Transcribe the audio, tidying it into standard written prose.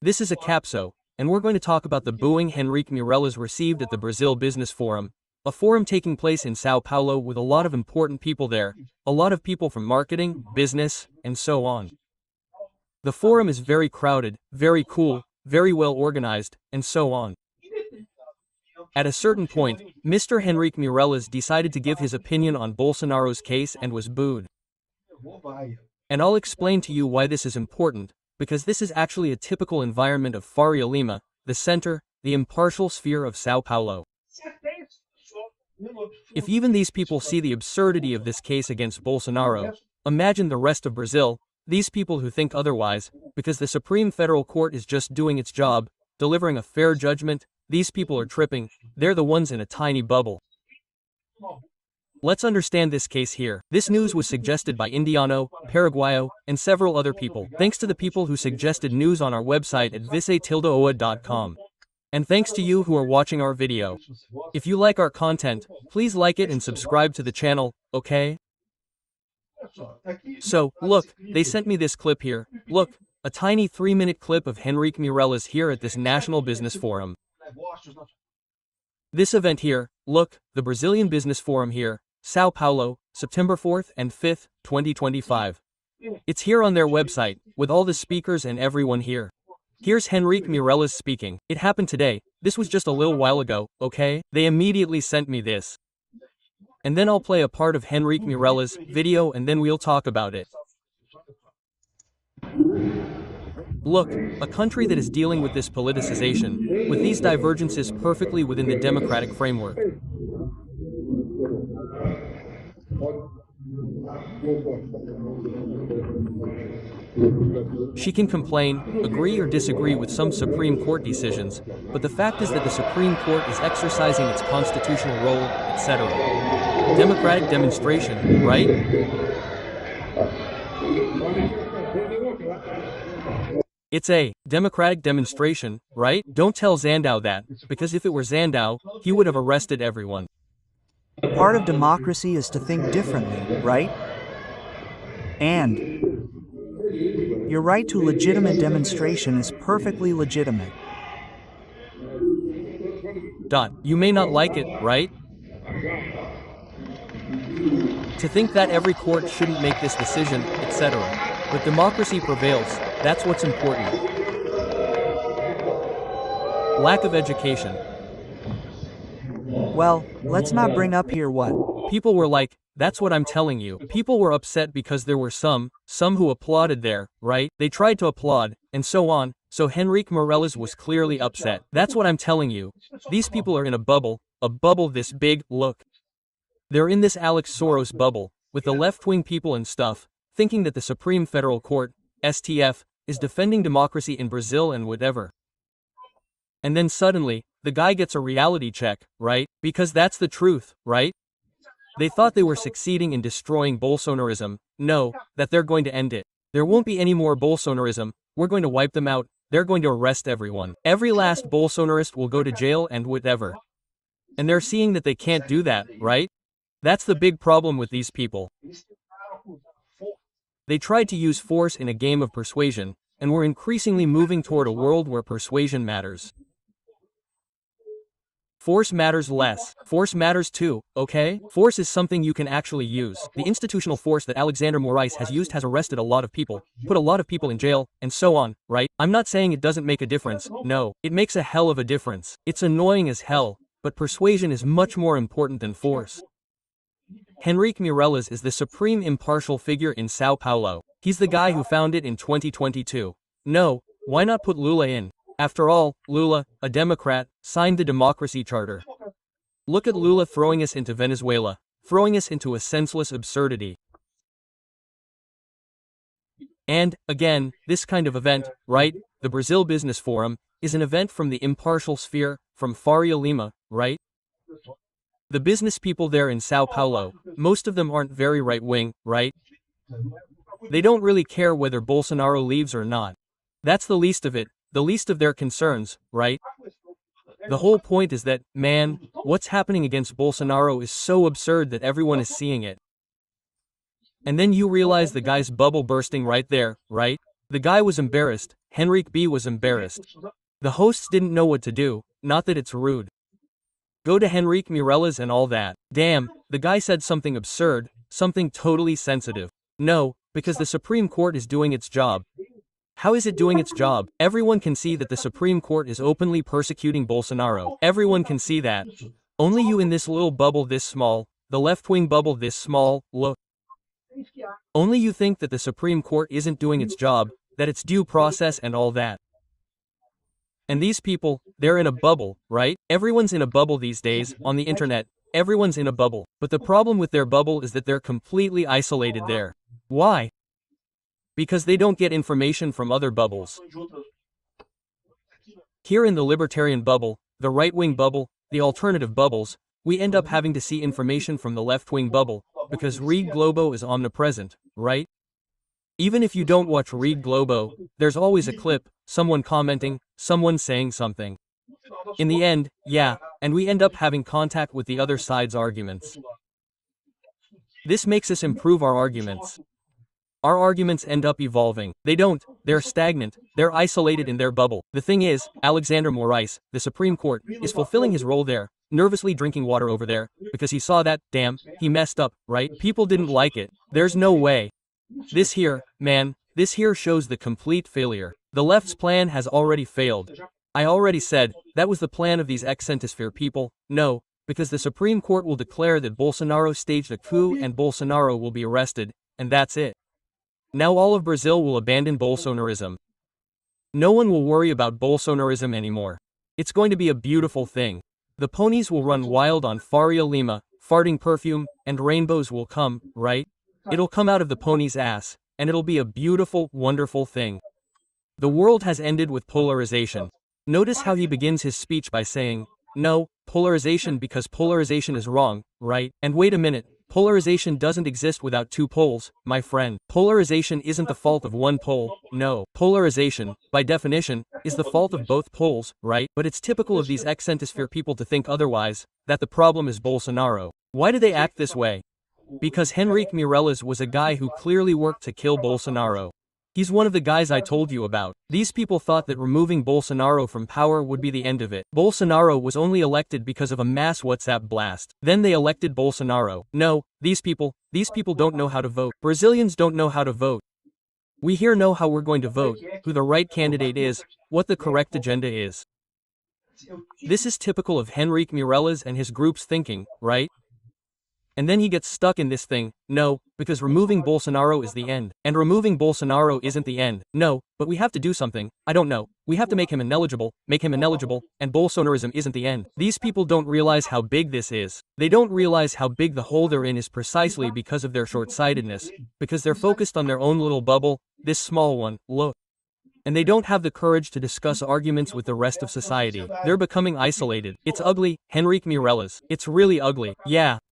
This is a capso, and we're going to talk about the booing Henrique Meirelles received at the Brazil Business Forum, a forum taking place in Sao Paulo with a lot of important people there, a lot of people from marketing, business, and so on. The forum is very crowded, very cool, very well organized, and so on. At a certain point, Mr. Henrique Meirelles decided to give his opinion on Bolsonaro's case and was booed. And I'll explain to you why this is important, because this is actually a typical environment of Faria Lima, the center, the impartial sphere of Sao Paulo. If even these people see the absurdity of this case against Bolsonaro, imagine the rest of Brazil, these people who think otherwise, because the Supreme Federal Court is just doing its job, delivering a fair judgment, these people are tripping, they're the ones in a tiny bubble. Let's understand this case here. This news was suggested by Indiano, Paraguayo, and several other people. Thanks to the people who suggested news on our website at vice-oa.com. And thanks to you who are watching our video. If you like our content, please like it and subscribe to the channel, okay? So, look, they sent me this clip here. Look, a tiny 3-minute clip of Henrique Meirelles here at this National Business Forum. This event here, look, the Brazilian Business Forum here, Sao Paulo, September 4th and 5th, 2025. It's here on their website, with all the speakers and everyone here. Here's Henrique Meirelles speaking. It happened today, this was just a little while ago, okay? They immediately sent me this. And then I'll play a part of Henrique Meirelles' video and then we'll talk about it. Look, a country that is dealing with this politicization, with these divergences perfectly within the democratic framework. She can complain, agree or disagree with some Supreme Court decisions, but the fact is that the Supreme Court is exercising its constitutional role, etc. Democratic demonstration, right? It's a democratic demonstration, right? Don't tell Zandau that, because if it were Zandau, he would have arrested everyone. Part of democracy is to think differently, right? And your right to legitimate demonstration is perfectly legitimate. You may not like it, right? To think that every court shouldn't make this decision, etc. But democracy prevails, that's what's important. Lack of education. Well, let's not bring up here what. People were like, that's what I'm telling you. People were upset because there were some who applauded there, right? They tried to applaud, and so on, so Henrique Meirelles was clearly upset. That's what I'm telling you. These people are in a bubble this big, look. They're in this Alex Soros bubble, with the left-wing people and stuff, thinking that the Supreme Federal Court, STF, is defending democracy in Brazil and whatever. And then suddenly, the guy gets a reality check, right? Because that's the truth, right? They thought they were succeeding in destroying Bolsonarism. No, that they're going to end it. There won't be any more Bolsonarism, we're going to wipe them out, they're going to arrest everyone. Every last Bolsonarist will go to jail and whatever. And they're seeing that they can't do that, right? That's the big problem with these people. They tried to use force in a game of persuasion, and we're increasingly moving toward a world where persuasion matters. Force matters less. Force matters too, okay? Force is something you can actually use. The institutional force that Alexander Moraes has used has arrested a lot of people, put a lot of people in jail, and so on, right? I'm not saying it doesn't make a difference, no, it makes a hell of a difference. It's annoying as hell, but persuasion is much more important than force. Henrique Meirelles is the supreme impartial figure in Sao Paulo. He's the guy who found it in 2022. No, why not put Lula in? After all, Lula, a Democrat, signed the Democracy Charter. Look at Lula throwing us into Venezuela, throwing us into a senseless absurdity. And, again, this kind of event, right, the Brazil Business Forum, is an event from the impartial sphere, from Faria Lima, right? The business people there in Sao Paulo, most of them aren't very right-wing, right? They don't really care whether Bolsonaro leaves or not. That's the least of it. The least of their concerns, right? The whole point is that, man, what's happening against Bolsonaro is so absurd that everyone is seeing it. And then you realize the guy's bubble bursting right there, right? The guy was embarrassed. Henrique B was embarrassed. The hosts didn't know what to do, not that it's rude. Go to Henrique Meirelles and all that. Damn, the guy said something absurd, something totally sensitive. No, because the Supreme Court is doing its job. How is it doing its job? Everyone can see that the Supreme Court is openly persecuting Bolsonaro. Everyone can see that. Only you in this little bubble this small, the left-wing bubble this small, look. Only you think that the Supreme Court isn't doing its job, that it's due process and all that. And these people, they're in a bubble, right? Everyone's in a bubble these days, on the internet, everyone's in a bubble. But the problem with their bubble is that they're completely isolated there. Why? Because they don't get information from other bubbles. Here in the libertarian bubble, the right-wing bubble, the alternative bubbles, we end up having to see information from the left-wing bubble, because Read Globo is omnipresent, right? Even if you don't watch Read Globo, there's always a clip, someone commenting, someone saying something. In the end, yeah, and we end up having contact with the other side's arguments. This makes us improve our arguments. Our arguments end up evolving. They don't, they're stagnant, they're isolated in their bubble. The thing is, Alexander Meirelles, the Supreme Court, is fulfilling his role there, nervously drinking water over there, because he saw that, damn, he messed up, right? People didn't like it. There's no way. This here, man, this here shows the complete failure. The left's plan has already failed. I already said, that was the plan of these ex-centrosphere people. No, because the Supreme Court will declare that Bolsonaro staged a coup and Bolsonaro will be arrested, and that's it. Now all of Brazil will abandon Bolsonarism. No one will worry about Bolsonarism anymore. It's going to be a beautiful thing. The ponies will run wild on Faria Lima, farting perfume, and rainbows will come, right? It'll come out of the pony's ass, and it'll be a beautiful, wonderful thing. The world has ended with polarization. Notice how he begins his speech by saying, no, polarization because polarization is wrong, right? And wait a minute, polarization doesn't exist without two poles, my friend. Polarization isn't the fault of one pole, no. Polarization, by definition, is the fault of both poles, right? But it's typical of these ex-centrosphere people to think otherwise, that the problem is Bolsonaro. Why do they act this way? Because Henrique Meirelles was a guy who clearly worked to kill Bolsonaro. He's one of the guys I told you about. These people thought that removing Bolsonaro from power would be the end of it. Bolsonaro was only elected because of a mass WhatsApp blast. Then they elected Bolsonaro. No, these people don't know how to vote. Brazilians don't know how to vote. We here know how we're going to vote, who the right candidate is, what the correct agenda is. This is typical of Henrique Meirelles and his group's thinking, right? And then he gets stuck in this thing, no, because removing Bolsonaro is the end. And removing Bolsonaro isn't the end, no, but we have to do something, I don't know, we have to make him ineligible, and Bolsonarism isn't the end. These people don't realize how big this is. They don't realize how big the hole they're in is precisely because of their short-sightedness, because they're focused on their own little bubble, this small one, look. And they don't have the courage to discuss arguments with the rest of society. They're becoming isolated. It's ugly, Henrique Meirelles. It's really ugly, yeah.